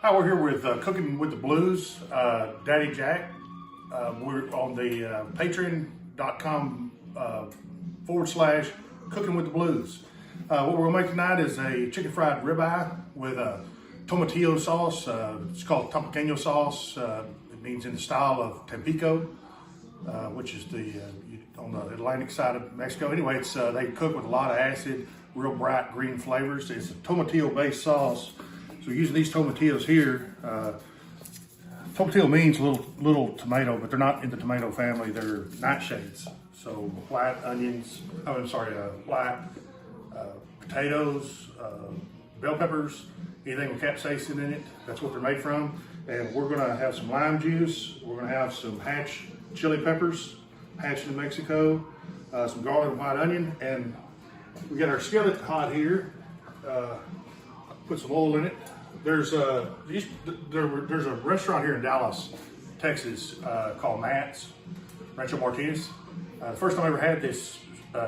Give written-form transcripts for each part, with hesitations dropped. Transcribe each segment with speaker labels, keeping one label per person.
Speaker 1: Hi, we're here with Cooking with the Blues, Daddy Jack. We're on the patreon.com / Cooking with the Blues. What we're gonna make tonight is a chicken fried ribeye with a tomatillo sauce. It's called Tampiqueño sauce. It means in the style of Tampico, which is on the Atlantic side of Mexico. Anyway, it's they cook with a lot of acid, real bright green flavors. It's a tomatillo based sauce. So we're using these tomatillos here. Tomatillo means little tomato, but they're not in the tomato family. They're nightshades. So white onions, white potatoes, bell peppers, anything with capsaicin in it. That's what they're made from. And we're gonna have some lime juice. We're gonna have some hatch chili peppers, hatched in Mexico, some garlic and white onion, and we got our skillet hot here. Put some oil in it. There's a restaurant here in Dallas, Texas, called Matt's, Rancho Martinez. The first time I ever had this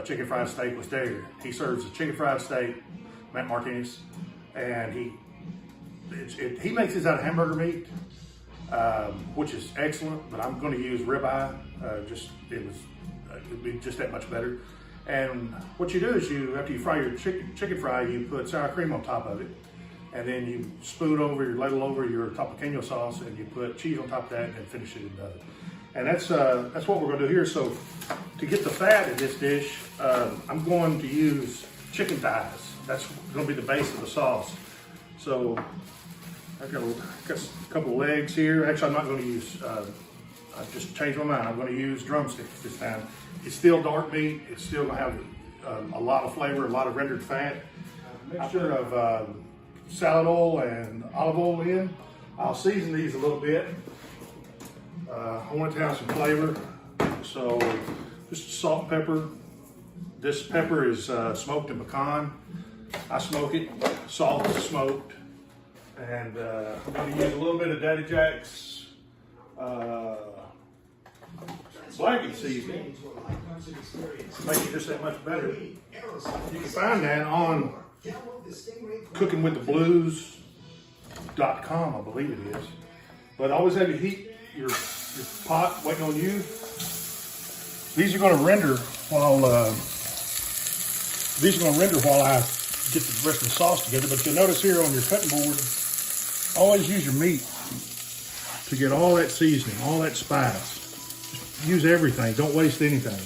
Speaker 1: chicken fried steak was there. He serves a chicken fried steak, Matt Martinez, and he makes this out of hamburger meat, which is excellent. But I'm going to use ribeye. It'd be just that much better. And what you do is after you fry your chicken fry, you put sour cream on top of it. And then you ladle over your Tampiqueño sauce, and you put cheese on top of that, and then finish it in butter. And that's what we're going to do here. So to get the fat in this dish, I'm going to use chicken thighs. That's going to be the base of the sauce. So I've got a couple of legs here. Actually, I'm not going to use. I just changed my mind. I'm going to use drumsticks this time. It's still dark meat. It's still going to have a lot of flavor, a lot of rendered fat. Mixture of salad oil and olive oil in. I'll season these a little bit. I want it to have some flavor, so just salt and pepper. This pepper is smoked in pecan. I smoke it, salt is smoked, and I'm going to use a little bit of Daddy Jack's blanket seasoning. Make it just that much better. You can find that on cookingwiththeblues.com, I believe it is. But always have your pot waiting on you. These are going to render while I get the rest of the sauce together. But you'll notice here on your cutting board, always use your meat to get all that seasoning, all that spice. Just use everything. Don't waste anything.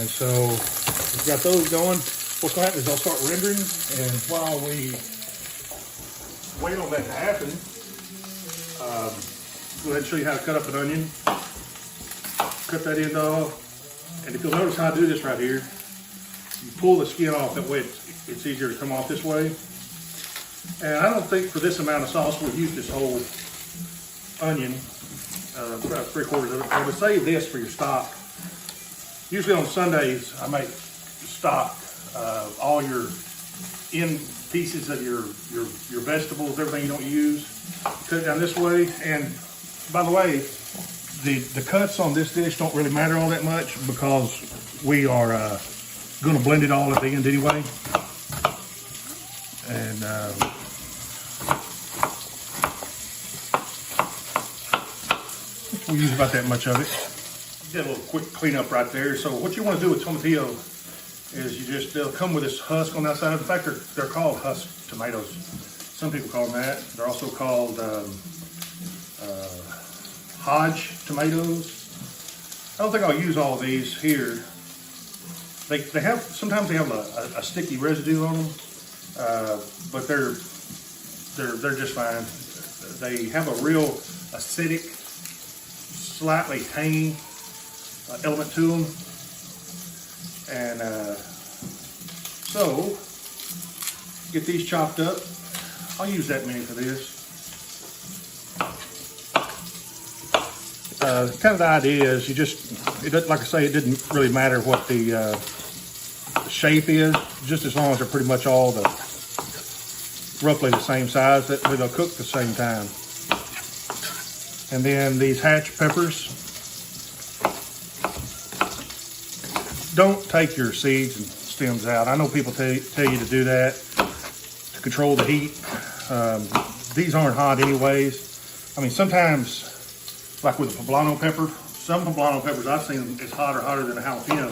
Speaker 1: And so we've got those going. What's going to happen is I'll start rendering, and while we wait on that to happen, go ahead and show you how to cut up an onion. Cut that end off, and if you'll notice how I do this right here, you pull the skin off. That way it's easier to come off this way. And I don't think for this amount of sauce we'll use this whole onion, about 3/4 of it. I would save this for your stock. Usually on Sundays I make stock. All your end pieces of your vegetables, everything you don't use, cut it down this way. And by the way, the cuts on this dish don't really matter all that much because we are going to blend it all at the end anyway. And we'll use about that much of it. Did a little quick cleanup right there. So what you want to do with tomatillo is they'll come with this husk on the outside. In fact, they're called husk tomatoes. Some people call them that. They're also called Hodge tomatoes. I don't think I'll use all of these here. Sometimes they have a sticky residue on them, but they're just fine. They have a real acidic, slightly tangy element to them. And so, get these chopped up. I'll use that many for this. Kind of the idea is like I say, it didn't really matter what the shape is, just as long as they're pretty much all roughly the same size, that they'll cook at the same time. And then these hatch peppers. Don't take your seeds and stems out. I know people tell you to do that to control the heat. these aren't hot anyways. I mean, sometimes, like with a poblano pepper, some poblano peppers I've seen is hotter than a jalapeno,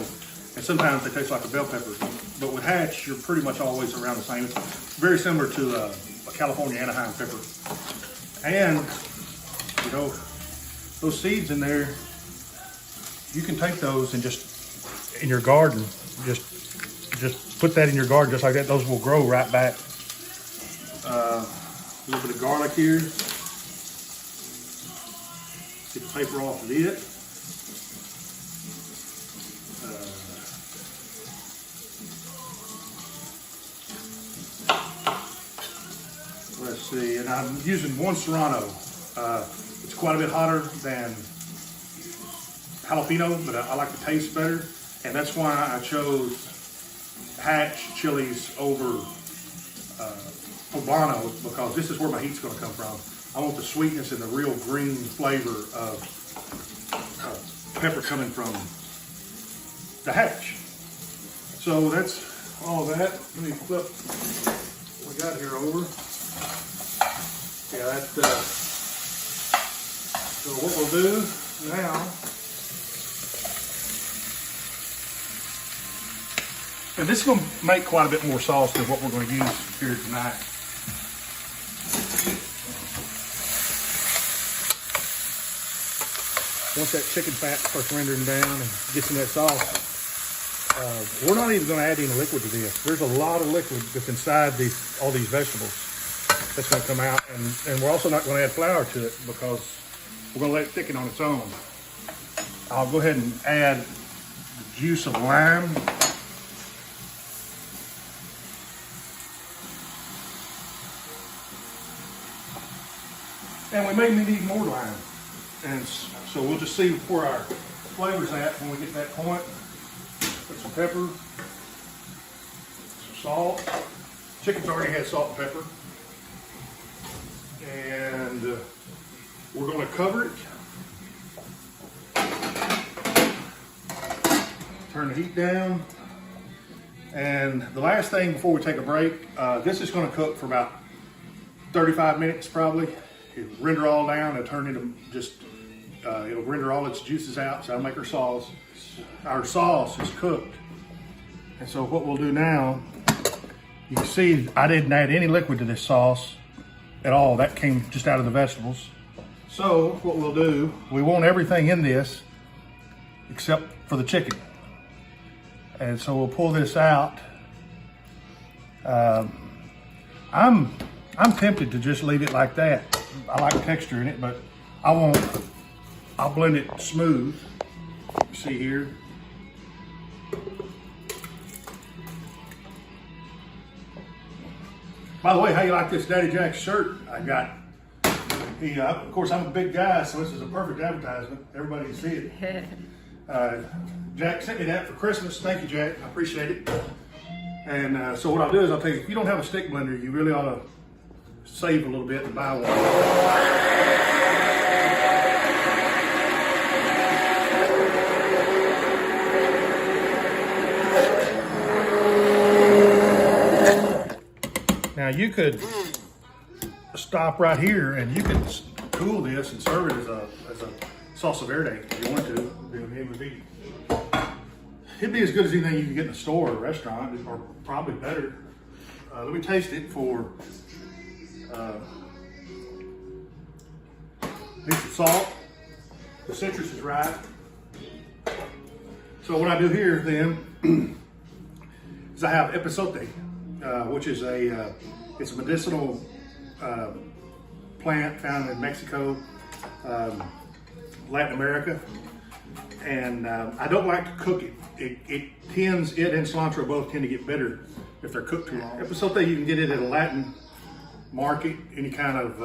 Speaker 1: and sometimes they taste like a bell pepper. But with Hatch, you're pretty much always around the same. It's very similar to a California Anaheim pepper. And, you know, those seeds in there, you can take those and just, in your garden, just put that in your garden just like that. Those will grow right back. A little bit of garlic here. Get the paper off of it. Let's see, and I'm using one Serrano. It's quite a bit hotter than jalapeno, but I like the taste better. And that's why I chose Hatch chilies over poblano, because this is where my heat's going to come from. I want the sweetness and the real green flavor of pepper coming from the Hatch. So that's all that. Let me flip what we got here over. Yeah, that. So what we'll do now. And this is going to make quite a bit more sauce than what we're going to use here tonight. Once that chicken fat starts rendering down and gets in that sauce, we're not even going to add any liquid to this. There's a lot of liquid that's inside all these vegetables that's going to come out. And we're also not going to add flour to it because we're going to let it thicken on its own. I'll go ahead and add the juice of lime. And we may need more lime. And so we'll just see where our flavor's at when we get to that point. Put some pepper, some salt. Chicken's already had salt and pepper. And we're going to cover it. Turn the heat down. And the last thing before we take a break, this is going to cook for about 35 minutes probably. It'll render all down and turn into just, it'll render all its juices out, so that'll make our sauce. Our sauce is cooked. And so what we'll do now, you can see I didn't add any liquid to this sauce at all. That came just out of the vegetables. So what we'll do, we want everything in this except for the chicken. And so we'll pull this out. I'm tempted to just leave it like that. I like texture in it, but I'll blend it smooth. See here. By the way, how you like this Daddy Jack's shirt I got? Of course, I'm a big guy, so this is a perfect advertisement. Everybody can see it. Jack sent me that for Christmas. Thank you, Jack. I appreciate it. And so what I'll do is I'll tell you, if you don't have a stick blender, you really ought to save a little bit and buy one. Now you could stop right here and you could cool this and serve it as a salsa verde if you want to. It'd be as good as anything you can get in a store or a restaurant, or probably better. Let me taste it for need some salt. The citrus is right. So what I do here then is I have epazote, which is it's a medicinal plant found in Mexico, Latin America, and I don't like to cook it. It and cilantro both tend to get bitter if they're cooked too long. Epazote, you can get it at a Latin market, any kind of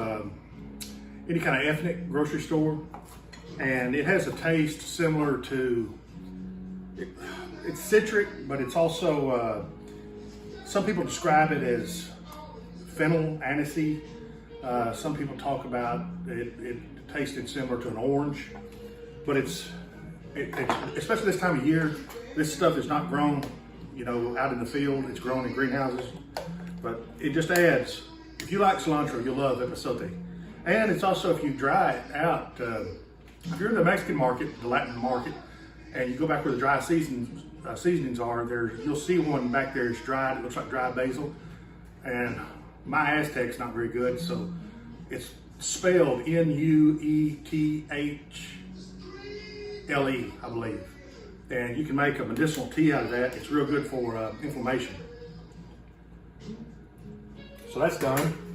Speaker 1: ethnic grocery store, and it has a taste similar to. It's citric, but it's also. Some people describe it as fennel anisey. Some people talk about it tasting similar to an orange, but it's especially this time of year. This stuff is not grown, out in the field. It's grown in greenhouses, but it just adds If you like cilantro, you'll love epazote. And it's also, if you dry it out, if you're in the Mexican market, the Latin market, and you go back where the dry seasonings are, you'll see one back there that's dried. It looks like dried basil. And my Aztec's not very good, so it's spelled Nuetle, I believe. And you can make a medicinal tea out of that. It's real good for inflammation. So that's done.